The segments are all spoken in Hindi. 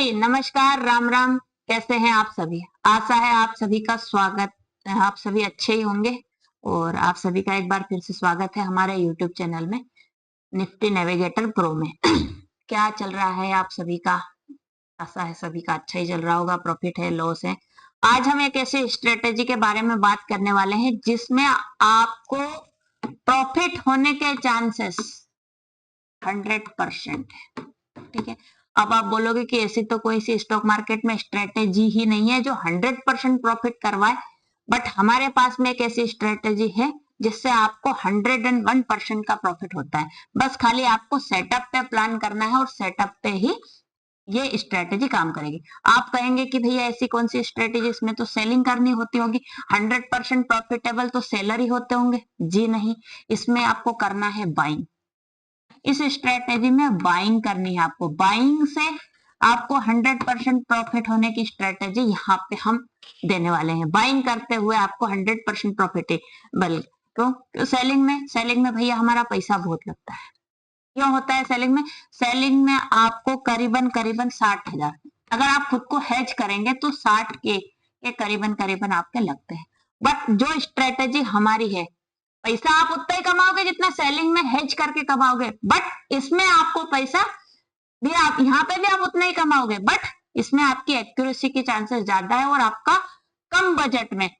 जी नमस्कार, राम राम। कैसे हैं आप सभी? आशा है आप सभी का स्वागत, आप सभी अच्छे ही होंगे। और आप सभी का एक बार फिर से स्वागत है हमारे यूट्यूब चैनल में, निफ्टी नेविगेटर प्रो में। क्या चल रहा है आप सभी का? आशा है सभी का अच्छा ही चल रहा होगा, प्रॉफिट है, लॉस है। आज हम एक ऐसे स्ट्रेटेजी के बारे में बात करने वाले हैं जिसमें आपको प्रॉफिट होने के चांसेस 100% है। ठीक है। अब आप बोलोगे कि ऐसी तो कोई सी स्टॉक मार्केट में स्ट्रेटेजी ही नहीं है जो 100% प्रॉफिट करवाए, बट हमारे पास में एक ऐसी स्ट्रेटेजी है जिससे आपको 101% का प्रॉफिट होता है। बस खाली आपको सेटअप पे प्लान करना है और सेटअप पे ही ये स्ट्रेटेजी काम करेगी। आप कहेंगे कि भैया ऐसी कौन सी स्ट्रेटेजी, इसमें तो सेलिंग करनी होती होगी, 100% प्रॉफिटेबल तो सेलर ही होते होंगे। जी नहीं, इसमें आपको करना है बाइंग। इस स्ट्रेटेजी में बाइंग करनी है आपको। बाइंग से आपको 100% प्रॉफिट होने की स्ट्रेटेजी यहाँ पे हम देने वाले हैं। बाइंग करते हुए आपको 100% प्रॉफिटेबल। तो सेलिंग में भैया हमारा पैसा बहुत लगता है। क्यों होता है सेलिंग में? सेलिंग में आपको करीबन करीबन 60,000, अगर आप खुद को हेज करेंगे तो 60 के करीबन करीबन आपके लगते हैं। बट जो स्ट्रेटेजी हमारी है, पैसा आप उतना ही कमाओगे जितना सेलिंग में हेज करके कमाओगे, बट इसमें आपको पैसा भी आप यहाँ पे भी आप उतना ही कमाओगे, बट इसमें आपकी एक्यूरेसी की चांसेस ज्यादा है और आपका कम बजट में,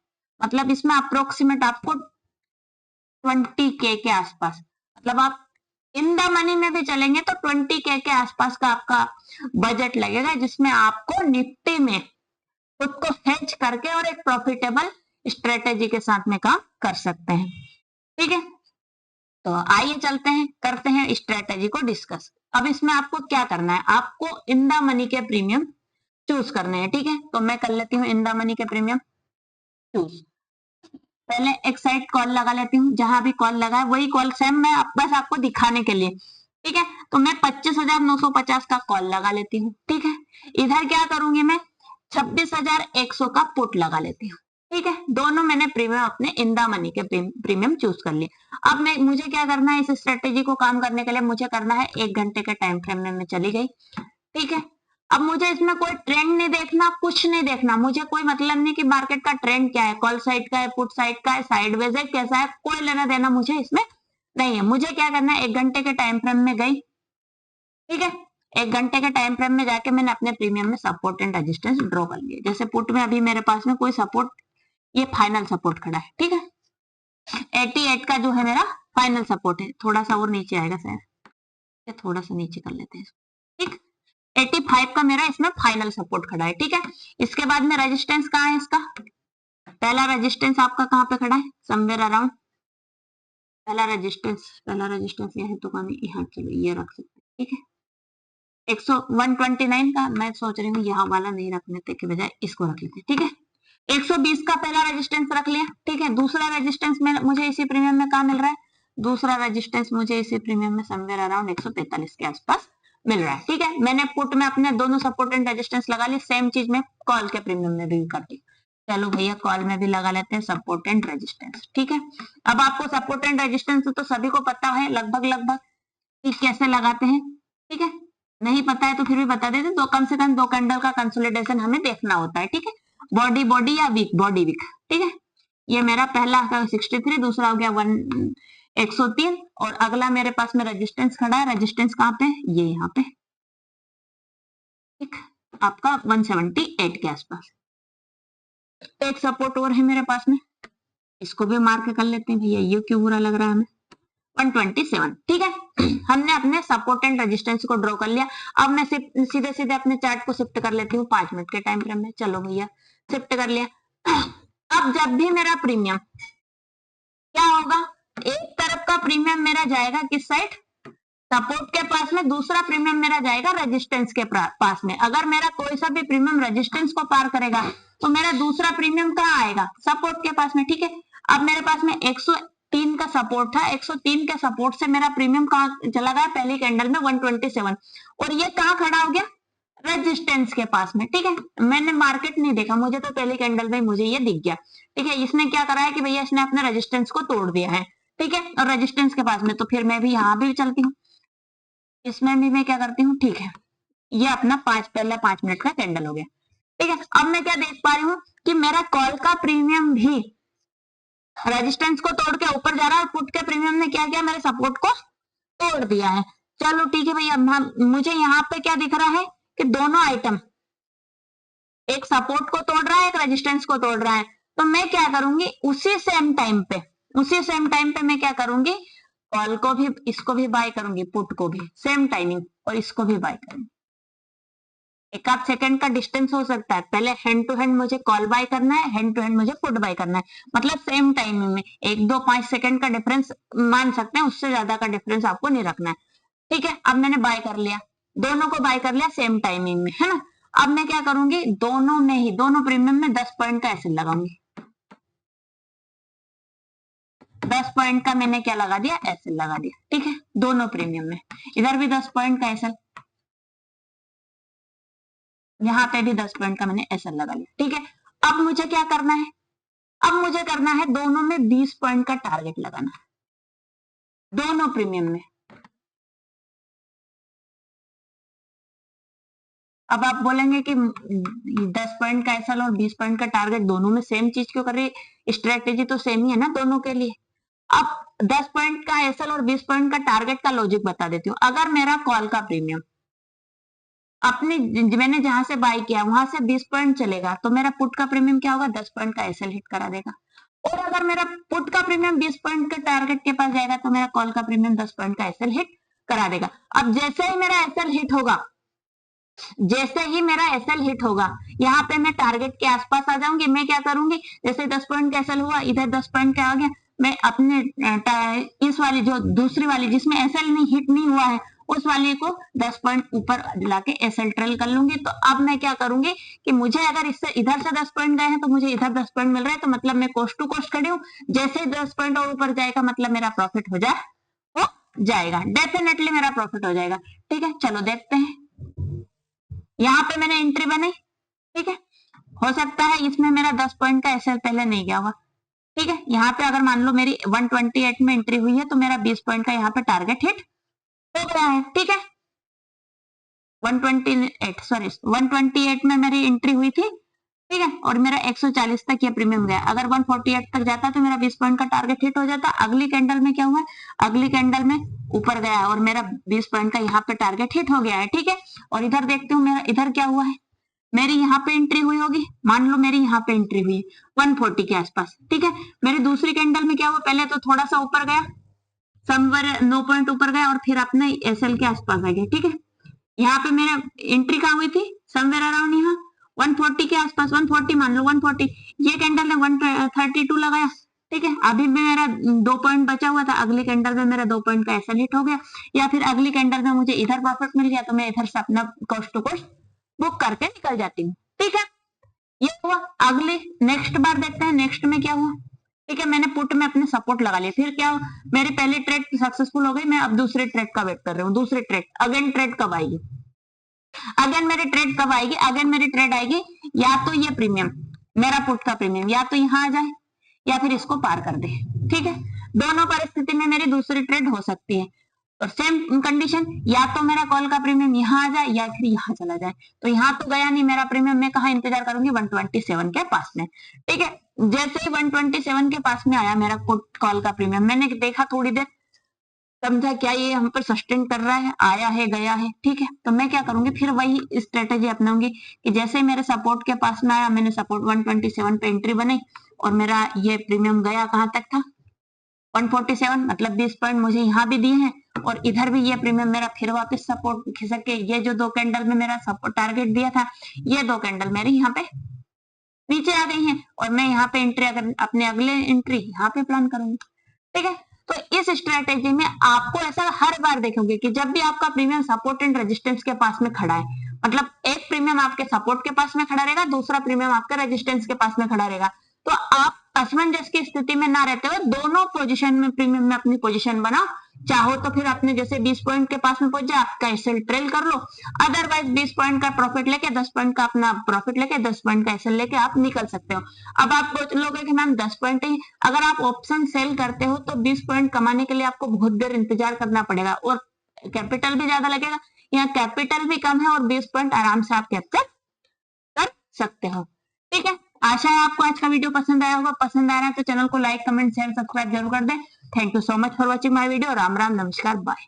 मतलब इसमें अप्रोक्सीमेट आपको 20K के आसपास, मतलब आप इन द मनी में भी चलेंगे तो 20K के आसपास का आपका बजट लगेगा, जिसमें आपको निफ्टी में खुद को हेज करके और एक प्रॉफिटेबल स्ट्रेटेजी के साथ में काम कर सकते हैं। ठीक है, तो आइए चलते हैं, करते हैं स्ट्रेटेजी को डिस्कस। अब इसमें आपको क्या करना है, आपको इन द मनी के प्रीमियम चूज करने हैं। ठीक है, तो मैं कर लेती हूँ इन द मनी के प्रीमियम चूज। पहले एक साइड कॉल लगा लेती हूँ, जहां भी कॉल लगा है वही कॉल सेम मैं बस आपको दिखाने के लिए। ठीक है, तो मैं 25,950 का कॉल लगा लेती हूँ। ठीक है, इधर क्या करूंगी मैं, 26,100 का पुट लगा लेती हूँ। ठीक है, दोनों मैंने प्रीमियम अपने इन द मनी के प्रीमियम चूज कर लिए। अब मैं मुझे क्या करना है, इस स्ट्रेटेजी को काम करने के लिए मुझे करना है 1 घंटे के टाइम फ्रेम में मैं चली गई। ठीक है, अब मुझे इसमें कोई ट्रेंड नहीं देखना, कुछ नहीं देखना, मुझे कोई मतलब नहीं कि मार्केट का ट्रेंड क्या है, कॉल साइड का है, पुट साइड का है, साइडवेज है, कैसा है, कोई लेना देना मुझे इसमें नहीं है। मुझे क्या करना है, 1 घंटे के टाइम फ्रेम में गई। ठीक है, 1 घंटे के टाइम फ्रेम में जाके मैंने अपने प्रीमियम में सपोर्ट एंड रेजिस्टेंस ड्रॉ कर लिया। जैसे पुट में अभी मेरे पास में कोई सपोर्ट, ये फाइनल सपोर्ट खड़ा है। ठीक है, 88 का जो है मेरा फाइनल सपोर्ट है, थोड़ा सा और नीचे आएगा शायद, थोड़ा सा नीचे कर लेते हैं। ठीक, 85 का मेरा इसमें फाइनल सपोर्ट खड़ा है। ठीक है, इसके बाद में रेजिस्टेंस कहाँ है इसका, पहला रेजिस्टेंस आपका कहाँ पे खड़ा है, समवेयर अराउंड, पहला रेजिस्टेंस यह है तो कहीं यहाँ, चलो ये रख सकते हैं। ठीक है, 129 का मैं सोच रही हूँ यहाँ वाला नहीं रखने के बजाय इसको रख लेते हैं। ठीक है, 120 का पहला रेजिस्टेंस रख लिया। ठीक है, दूसरा रेजिस्टेंस में मुझे इसी प्रीमियम में कहाँ मिल रहा है, दूसरा रेजिस्टेंस मुझे इसी प्रीमियम में समवेयर अराउंड 145 के आसपास मिल रहा है। ठीक है, मैंने पुट में अपने दोनों सपोर्ट एंड रेजिस्टेंस लगा लिए, सेम चीज में कॉल के प्रीमियम में भी कर दी। चलो भैया कॉल में भी लगा लेते हैं सपोर्ट एंड रेजिस्टेंस। ठीक है, अब आपको सपोर्ट एंड रेजिस्टेंस तो सभी को पता है लगभग लगभग कि कैसे लगाते हैं। ठीक है, नहीं पता है तो फिर भी बता देते, तो कम से कम 2 कैंडल का कंसोलिडेशन हमें देखना होता है। ठीक है, बॉडी बॉडी या वीक बॉडी वीक। ठीक है, ये मेरा पहला 63, दूसरा हो गया 103 और अगला मेरे पास में रेजिस्टेंस खड़ा है। रेजिस्टेंस कहाँ पे, ये यहाँ पे। ठीक, आपका 178 के आसपास। एक सपोर्ट और है मेरे पास में, इसको भी मार्क कर लेते हैं भैया, ये क्यों बुरा लग रहा है हमें, 127। ठीक है, हमने अपने सपोर्ट एंड रेजिस्टेंस को ड्रॉ कर लिया। अब मैं सीधे सीधे अपने चार्ट को शिफ्ट कर लेती हूँ 5 मिनट के टाइम फ्रेम में। चलो भैया शिफ्ट कर लिया। अब जब भी मेरा प्रीमियम क्या होगा, एक तरफ का प्रीमियम मेरा जाएगा किस साइड, सपोर्ट के पास में, दूसरा प्रीमियम मेरा जाएगा रेजिस्टेंस के पास में। अगर मेरा कोई सा भी प्रीमियम रेजिस्टेंस को पार करेगा तो मेरा दूसरा प्रीमियम कहाँ आएगा, सपोर्ट के पास में। ठीक है, अब मेरे पास में 103 का सपोर्ट था, 103 के सपोर्ट से मेरा प्रीमियम कहाँ चला गया, पहली कैंडल में 127, और ये कहाँ खड़ा हो गया, रेजिस्टेंस के पास में। ठीक है, मैंने मार्केट नहीं देखा, मुझे तो पहली कैंडल में मुझे ये दिख गया। ठीक है, इसने क्या करा है कि भैया इसने अपने रेजिस्टेंस को तोड़ दिया है। ठीक है, और रेजिस्टेंस के पास में, तो फिर मैं भी यहाँ भी चलती हूँ, इसमें भी मैं क्या करती हूँ, ठीक है ये अपना पहला 5 मिनट का कैंडल हो गया। ठीक है, अब मैं क्या देख पा रही हूँ कि मेरा कॉल का प्रीमियम भी रेजिस्टेंस को तोड़ के ऊपर जा रहा है, और पुट के प्रीमियम ने क्या किया, मेरे सपोर्ट को तोड़ दिया है। चलो ठीक है भैया, मुझे यहाँ पे क्या दिख रहा है कि दोनों आइटम, एक सपोर्ट को तोड़ रहा है, एक रेजिस्टेंस को तोड़ रहा है। तो मैं क्या करूंगी, उसी सेम टाइम पे मैं क्या करूंगी, कॉल को भी, इसको भी बाय करूंगी, पुट को भी सेम टाइमिंग, और इसको भी बाय करूंगी। एक आध सेकंड का डिस्टेंस हो सकता है, पहले हैंड टू हैंड मुझे कॉल बाय करना है, हैंड टू हैंड मुझे पुट बाय करना है, मतलब सेम टाइमिंग में 1, 2, 5 सेकंड का डिफरेंस मान सकते हैं, उससे ज्यादा का डिफरेंस आपको नहीं रखना है। ठीक है, अब मैंने बाय कर लिया, दोनों को बाय कर लिया सेम टाइमिंग में, है ना। अब मैं क्या करूंगी, दोनों में ही, दोनों प्रीमियम में 10 पॉइंट का एसएल लगाऊंगी। 10 पॉइंट का मैंने क्या लगा दिया, एसएल लगा दिया। ठीक है, दोनों प्रीमियम में, इधर भी 10 पॉइंट का एसएल, यहाँ पे भी 10 पॉइंट का मैंने एसएल लगा लिया। ठीक है, अब मुझे क्या करना है, अब मुझे करना है दोनों में 20 पॉइंट का टारगेट लगाना है, दोनों प्रीमियम में। अब आप बोलेंगे कि 10 पॉइंट का एसएल और 20 पॉइंट का टारगेट दोनों में सेम चीज क्यों कर रही है, स्ट्रेटेजी तो सेम ही है ना दोनों के लिए। अब 10 पॉइंट का एसएल और 20 पॉइंट का टारगेट का लॉजिक बता देती हूँ। अगर मेरा कॉल का प्रीमियम अपने, मैंने जहां से बाय किया वहां से 20 पॉइंट चलेगा, तो मेरा पुट का प्रीमियम क्या होगा, 10 पॉइंट का एसएल हिट करा देगा। और अगर मेरा पुट का प्रीमियम 20 पॉइंट के टारगेट के पास जाएगा, तो मेरा कॉल का प्रीमियम 10 पॉइंट का एसएल हिट करा देगा। अब जैसे ही मेरा एसएल हिट होगा, जैसे ही मेरा एसएल हिट होगा, यहाँ पे मैं टारगेट के आसपास आ जाऊंगी। मैं क्या करूंगी, जैसे 10 पॉइंट का एसएल हुआ, इधर 10 पॉइंट का आ गया, मैं अपने इस वाली, जो दूसरी वाली जिसमें एसएल नहीं हिट नहीं हुआ है, उस वाली को 10 पॉइंट ऊपर लाके एसएल ट्रेल कर लूंगी। तो अब मैं क्या करूंगी कि मुझे अगर इससे इधर से 10 पॉइंट गए हैं, तो मुझे इधर 10 पॉइंट मिल रहा है, तो मतलब मैं कोस्ट टू कोस्ट खड़ी हूँ। जैसे 10 पॉइंट और ऊपर जाएगा, मतलब मेरा प्रॉफिट हो जाएगा, डेफिनेटली मेरा प्रॉफिट हो जाएगा। ठीक है, चलो देखते हैं। यहाँ पे मैंने एंट्री बनाई, ठीक है, हो सकता है इसमें मेरा 10 पॉइंट का एसएल पहले नहीं गया हुआ। ठीक है, यहाँ पे अगर मान लो मेरी 128 में एंट्री हुई है, तो मेरा 20 पॉइंट का यहाँ पे टारगेट हिट हो गया है। ठीक है, 128 में मेरी एंट्री हुई थी। ठीक है, और मेरा 140 तक ये प्रीमियम गया। अगर 148 तक जाता तो मेरा 20 पॉइंट का टारगेट हिट हो जाता। अगली कैंडल में क्या हुआ, अगली कैंडल में ऊपर गया और मेरा 20 पॉइंट का यहाँ पे टारगेट हिट हो गया है। ठीक है, और इधर देखती हूँ मेरा इधर क्या हुआ है, मेरी यहाँ पे एंट्री हुई होगी, मान लो मेरी यहाँ पे एंट्री हुई 140 के आसपास। ठीक है, मेरी दूसरी कैंडल में क्या हुआ, पहले तो थोड़ा सा ऊपर गया, समवेयर 9 पॉइंट ऊपर गया, और फिर अपने एसएल के आसपास आ गया। ठीक है, यहाँ पे मेरा एंट्री कहाँ हुई थी, समवेयर अराउंड यहाँ 140 के आसपास, 140 मान लो 140, ये कैंडल ने 132 लगाया। ठीक है, अभी मेरा 2 पॉइंट बचा हुआ था, अगली कैंडल में मेरा 2 पॉइंट का एसएल हिट हो गया, या फिर अगली कैंडल में मुझे इधर प्रॉफिट मिल गया, तो मैं इधर से अपना कॉस्ट टू कॉस्ट बुक करके निकल जाती हूँ। ठीक है, ये हुआ। अगले नेक्स्ट बार देखते हैं, नेक्स्ट में क्या हुआ। ठीक है, मैंने पुट में अपने सपोर्ट लगा लिया, फिर क्या हुआ, मेरी पहली ट्रेड सक्सेसफुल हो गई, मैं अब दूसरे ट्रेड का वेट कर रही हूँ। दूसरी ट्रेड, अगेन ट्रेड कब आएगी, अगेन मेरी ट्रेड कब आएगी, अगेन मेरी ट्रेड आएगी, या तो ये प्रीमियम, मेरा पुट का प्रीमियम या तो यहाँ आ जाए, या फिर इसको पार कर दे। ठीक है, दोनों परिस्थिति में मेरी दूसरी ट्रेड हो सकती है। और सेम कंडीशन, या तो मेरा कॉल का प्रीमियम यहाँ आ जाए, या फिर यहाँ चला जाए। तो यहाँ तो गया नहीं मेरा प्रीमियम, मैं कहाँ इंतजार करूंगी, 127 के पास में। ठीक है, जैसे ही 127 के पास में आया मेरा कॉल का प्रीमियम, मैंने देखा थोड़ी देर, समझा क्या ये हम पर सस्टेन कर रहा है, आया है गया है। ठीक है, तो मैं क्या करूंगी, फिर वही स्ट्रेटेजी अपनाऊंगी कि जैसे ही मेरे सपोर्ट के पास में आया, मैंने सपोर्ट 127 पे एंट्री बनाई, और मेरा ये प्रीमियम गया कहां तक था, 147, मतलब 20 पॉइंट मुझे यहाँ भी दिए हैं, और इधर भी ये प्रीमियम मेरा फिर वापस सपोर्ट खिसक के, ये जो 2 कैंडल में मेरा सपोर्ट टारगेट दिया था, ये 2 कैंडल मेरी यहाँ पे नीचे आ गई हैं, और मैं यहाँ पे एंट्री, अगर अपने अगले एंट्री यहाँ पे प्लान करूंगी। ठीक है, तो इस स्ट्रेटेजी में आपको ऐसा हर बार देखोगे कि जब भी आपका प्रीमियम सपोर्ट एंड रेजिस्टेंस के पास में खड़ा है, मतलब एक प्रीमियम आपके सपोर्ट के पास में खड़ा रहेगा, दूसरा प्रीमियम आपके रेजिस्टेंस के पास में खड़ा रहेगा, तो आप असमंजस की स्थिति में ना रहते हुए दोनों पोजीशन में, प्रीमियम में अपनी पोजीशन बनाओ। चाहो तो फिर अपने जैसे 20 पॉइंट के पास में पहुंच जाए, आपका एसएल ट्रेल कर लो, अदरवाइज 20 पॉइंट का प्रॉफिट लेके 10 पॉइंट का अपना प्रॉफिट लेके 10 पॉइंट का एसएल लेके आप निकल सकते हो। अब आप बोलोगे कि मैम 10 पॉइंट ही, अगर आप ऑप्शन सेल करते हो तो 20 पॉइंट कमाने के लिए आपको बहुत देर इंतजार करना पड़ेगा, और कैपिटल भी ज्यादा लगेगा। यहाँ कैपिटल भी कम है और 20 पॉइंट आराम से आप कैप्चर कर सकते हो। ठीक है, आशा है आपको आज का वीडियो पसंद आया होगा। पसंद आ रहा है तो चैनल को लाइक, कमेंट, शेयर, सब्सक्राइब जरूर कर दें। Thank you so much for watching my video. Ram Ram, नमस्कार, बाय।